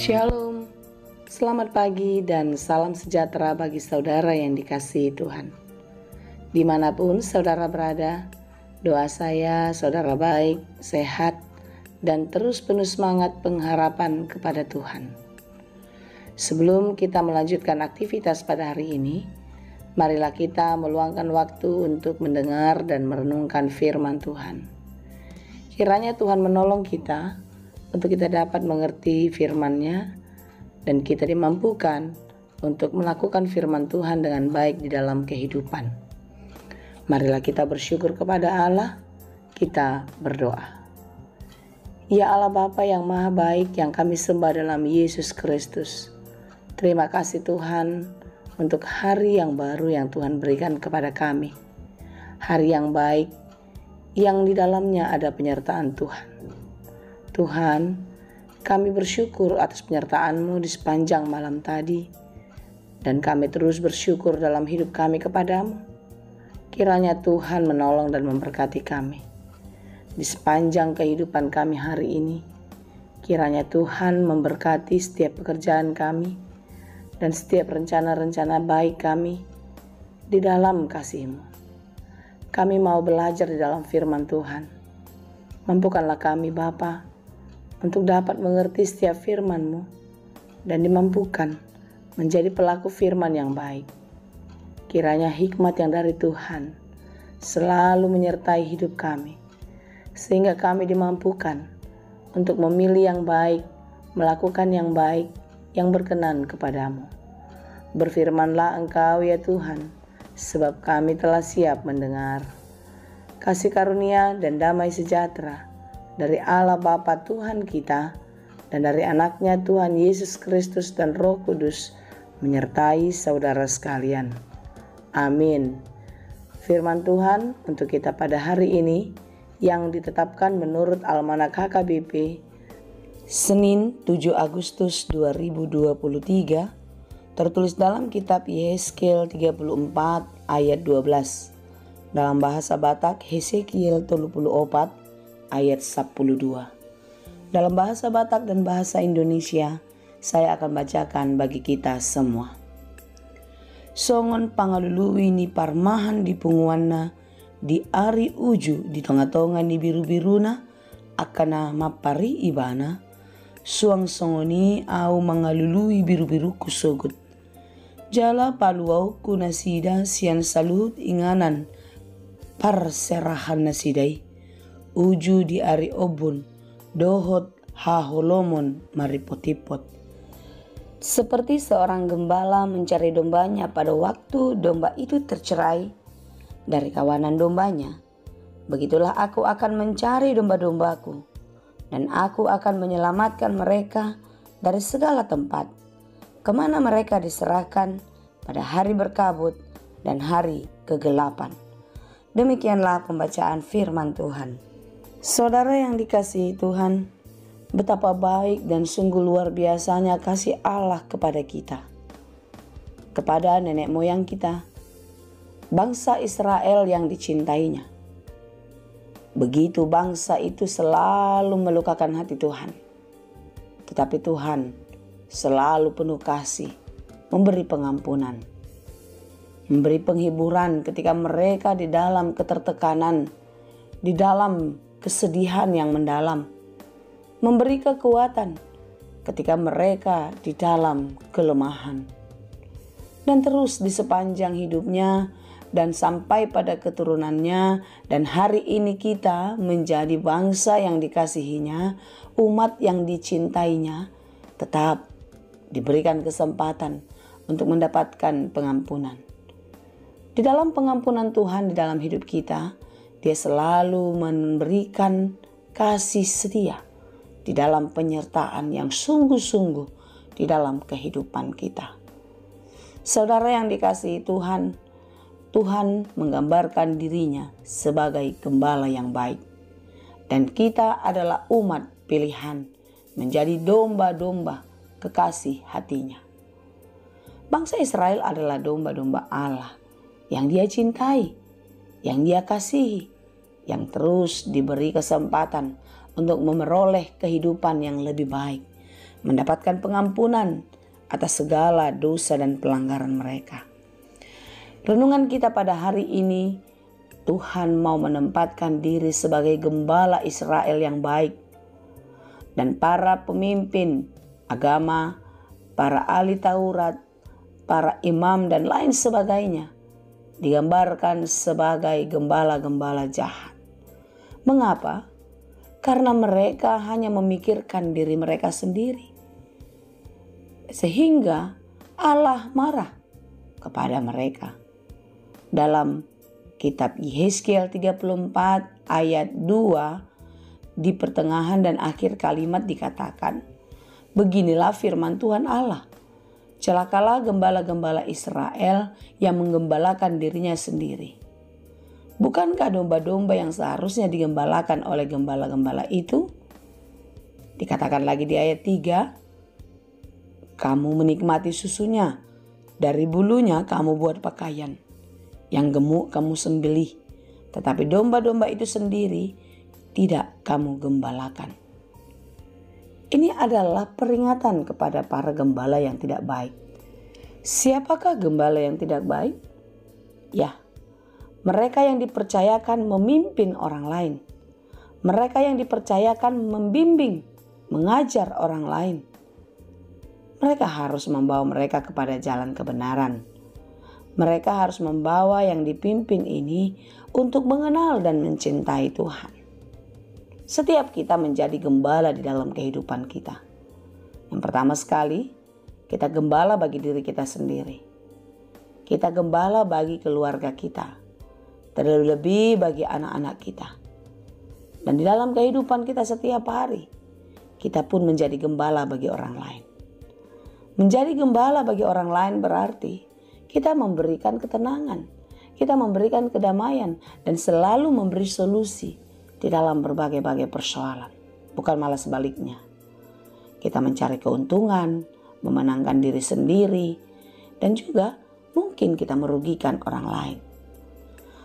Shalom, selamat pagi dan salam sejahtera bagi saudara yang dikasihi Tuhan. Dimanapun saudara berada, doa saya saudara baik, sehat, dan terus penuh semangat pengharapan kepada Tuhan. Sebelum kita melanjutkan aktivitas pada hari ini, marilah kita meluangkan waktu untuk mendengar dan merenungkan firman Tuhan. Kiranya Tuhan menolong kita untuk kita dapat mengerti firman-Nya dan kita dimampukan untuk melakukan firman Tuhan dengan baik di dalam kehidupan. Marilah kita bersyukur kepada Allah, kita berdoa. Ya Allah Bapa yang maha baik yang kami sembah dalam Yesus Kristus, terima kasih Tuhan untuk hari yang baru yang Tuhan berikan kepada kami. Hari yang baik yang di dalamnya ada penyertaan Tuhan. Tuhan, kami bersyukur atas penyertaan-Mu di sepanjang malam tadi, dan kami terus bersyukur dalam hidup kami kepadamu. Kiranya Tuhan menolong dan memberkati kami di sepanjang kehidupan kami hari ini. Kiranya Tuhan memberkati setiap pekerjaan kami dan setiap rencana-rencana baik kami di dalam kasih-Mu. Kami mau belajar di dalam firman Tuhan. Mampukanlah kami Bapa untuk dapat mengerti setiap firman-Mu dan dimampukan menjadi pelaku firman yang baik. Kiranya hikmat yang dari Tuhan selalu menyertai hidup kami, sehingga kami dimampukan untuk memilih yang baik, melakukan yang baik, yang berkenan kepadamu. Berfirmanlah Engkau ya Tuhan, sebab kami telah siap mendengar. Kasih karunia dan damai sejahtera dari Allah Bapa Tuhan kita dan dari anaknya Tuhan Yesus Kristus dan Roh Kudus menyertai saudara sekalian. Amin. Firman Tuhan untuk kita pada hari ini yang ditetapkan menurut Almanak HKBP Senin 7 Agustus 2023 tertulis dalam kitab Yehezkiel 34 ayat 12, dalam bahasa Batak Hesekiel 34 ayat 12. Dalam bahasa Batak dan bahasa Indonesia, saya akan bacakan bagi kita semua. Songon pangalului ni parmahan di punguanna, di ari uju di tonga-tonga ni biru-biruna, akana mapari ibana, suang songoni au mangalului biru-biru kusogut. Jala paluau kunasida sian saluhut inganan parserahan nasidai. Uju di ari obun, dohot haholomon maripotipot. Seperti seorang gembala mencari dombanya pada waktu domba itu tercerai dari kawanan dombanya, begitulah aku akan mencari domba-dombaku, dan aku akan menyelamatkan mereka dari segala tempat, kemana mereka diserahkan pada hari berkabut dan hari kegelapan. Demikianlah pembacaan firman Tuhan. Saudara yang dikasihi Tuhan, betapa baik dan sungguh luar biasanya kasih Allah kepada kita, kepada nenek moyang kita, bangsa Israel yang dicintainya. Begitu bangsa itu selalu melukakan hati Tuhan, tetapi Tuhan selalu penuh kasih, memberi pengampunan, memberi penghiburan ketika mereka di dalam ketertekanan, di dalam kesedihan yang mendalam, memberi kekuatan ketika mereka di dalam kelemahan. Dan terus di sepanjang hidupnya dan sampai pada keturunannya, dan hari ini kita menjadi bangsa yang dikasihinya, umat yang dicintainya, tetap diberikan kesempatan untuk mendapatkan pengampunan. Di dalam pengampunan Tuhan di dalam hidup kita, Dia selalu memberikan kasih setia di dalam penyertaan yang sungguh-sungguh di dalam kehidupan kita. Saudara yang dikasihi Tuhan, Tuhan menggambarkan dirinya sebagai gembala yang baik. Dan kita adalah umat pilihan menjadi domba-domba kekasih hatinya. Bangsa Israel adalah domba-domba Allah yang Dia cintai, yang Dia kasihi, yang terus diberi kesempatan untuk memperoleh kehidupan yang lebih baik, mendapatkan pengampunan atas segala dosa dan pelanggaran mereka. Renungan kita pada hari ini, Tuhan mau menempatkan diri sebagai gembala Israel yang baik. Dan para pemimpin agama, para ahli Taurat, para imam dan lain sebagainya digambarkan sebagai gembala-gembala jahat. Mengapa? Karena mereka hanya memikirkan diri mereka sendiri. Sehingga Allah marah kepada mereka. Dalam kitab Yehezkiel 34 ayat 2 di pertengahan dan akhir kalimat dikatakan, beginilah firman Tuhan Allah. Celakalah gembala-gembala Israel yang menggembalakan dirinya sendiri. Bukankah domba-domba yang seharusnya digembalakan oleh gembala-gembala itu? Dikatakan lagi di ayat 3, kamu menikmati susunya, dari bulunya kamu buat pakaian. Yang gemuk kamu sembelih, tetapi domba-domba itu sendiri tidak kamu gembalakan. Ini adalah peringatan kepada para gembala yang tidak baik. Siapakah gembala yang tidak baik? Ya, mereka yang dipercayakan memimpin orang lain. Mereka yang dipercayakan membimbing, mengajar orang lain. Mereka harus membawa mereka kepada jalan kebenaran. Mereka harus membawa yang dipimpin ini untuk mengenal dan mencintai Tuhan. Setiap kita menjadi gembala di dalam kehidupan kita. Yang pertama sekali, kita gembala bagi diri kita sendiri. Kita gembala bagi keluarga kita. Terlebih bagi anak-anak kita. Dan di dalam kehidupan kita setiap hari, kita pun menjadi gembala bagi orang lain. Menjadi gembala bagi orang lain berarti kita memberikan ketenangan, kita memberikan kedamaian, dan selalu memberi solusi di dalam berbagai-bagai persoalan. Bukan malah sebaliknya. Kita mencari keuntungan, memenangkan diri sendiri, dan juga mungkin kita merugikan orang lain.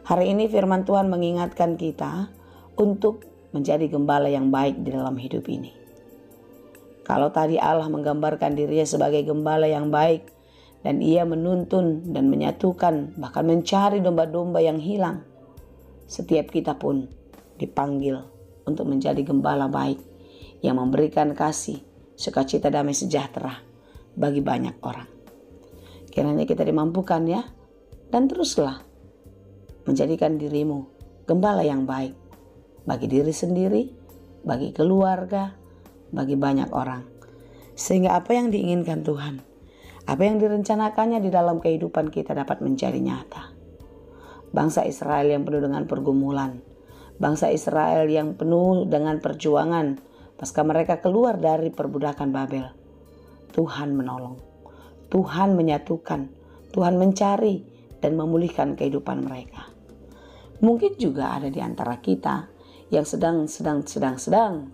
Hari ini firman Tuhan mengingatkan kita untuk menjadi gembala yang baik di dalam hidup ini. Kalau tadi Allah menggambarkan dirinya sebagai gembala yang baik, dan ia menuntun dan menyatukan, bahkan mencari domba-domba yang hilang. Setiap kita pun dipanggil untuk menjadi gembala baik yang memberikan kasih, sukacita, damai sejahtera bagi banyak orang. Kiranya kita dimampukan ya, dan teruslah menjadikan dirimu gembala yang baik bagi diri sendiri, bagi keluarga, bagi banyak orang. Sehingga apa yang diinginkan Tuhan, apa yang direncanakannya di dalam kehidupan kita dapat menjadi nyata. Bangsa Israel yang penuh dengan pergumulan, bangsa Israel yang penuh dengan perjuangan pasca mereka keluar dari perbudakan Babel. Tuhan menolong, Tuhan menyatukan, Tuhan mencari dan memulihkan kehidupan mereka. Mungkin juga ada di antara kita yang sedang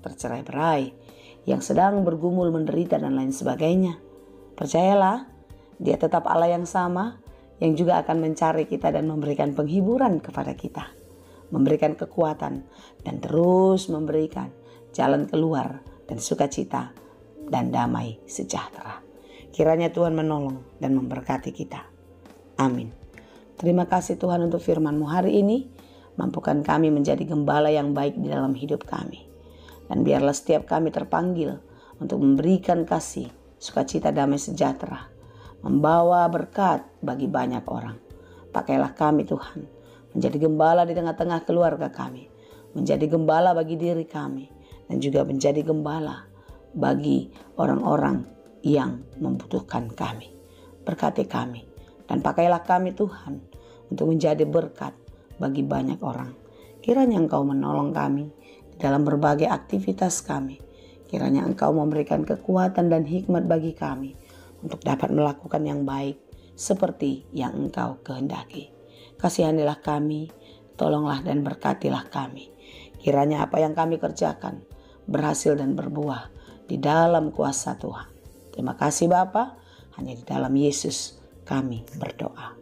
tercerai-berai, yang sedang bergumul menderita dan lain sebagainya. Percayalah, Dia tetap Allah yang sama, yang juga akan mencari kita dan memberikan penghiburan kepada kita, memberikan kekuatan, dan terus memberikan jalan keluar dan sukacita dan damai sejahtera. Kiranya Tuhan menolong dan memberkati kita. Amin. Terima kasih Tuhan untuk firman-Mu hari ini. Mampukan kami menjadi gembala yang baik di dalam hidup kami. Dan biarlah setiap kami terpanggil untuk memberikan kasih, sukacita, damai sejahtera, membawa berkat bagi banyak orang. Pakailah kami Tuhan, menjadi gembala di tengah-tengah keluarga kami, menjadi gembala bagi diri kami, dan juga menjadi gembala bagi orang-orang yang membutuhkan kami. Berkati kami, dan pakailah kami Tuhan untuk menjadi berkat bagi banyak orang. Kiranya Engkau menolong kami di dalam berbagai aktivitas kami. Kiranya Engkau memberikan kekuatan dan hikmat bagi kami untuk dapat melakukan yang baik seperti yang Engkau kehendaki. Kasihanilah kami, tolonglah dan berkatilah kami. Kiranya apa yang kami kerjakan berhasil dan berbuah di dalam kuasa Tuhan. Terima kasih Bapa, hanya di dalam Yesus kami berdoa.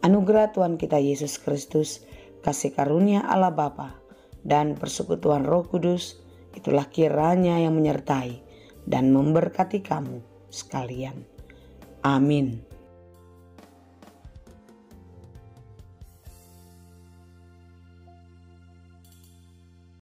Anugerah Tuhan kita Yesus Kristus, kasih karunia Allah Bapa, dan persekutuan Roh Kudus, itulah kiranya yang menyertai dan memberkati kamu sekalian. Amin.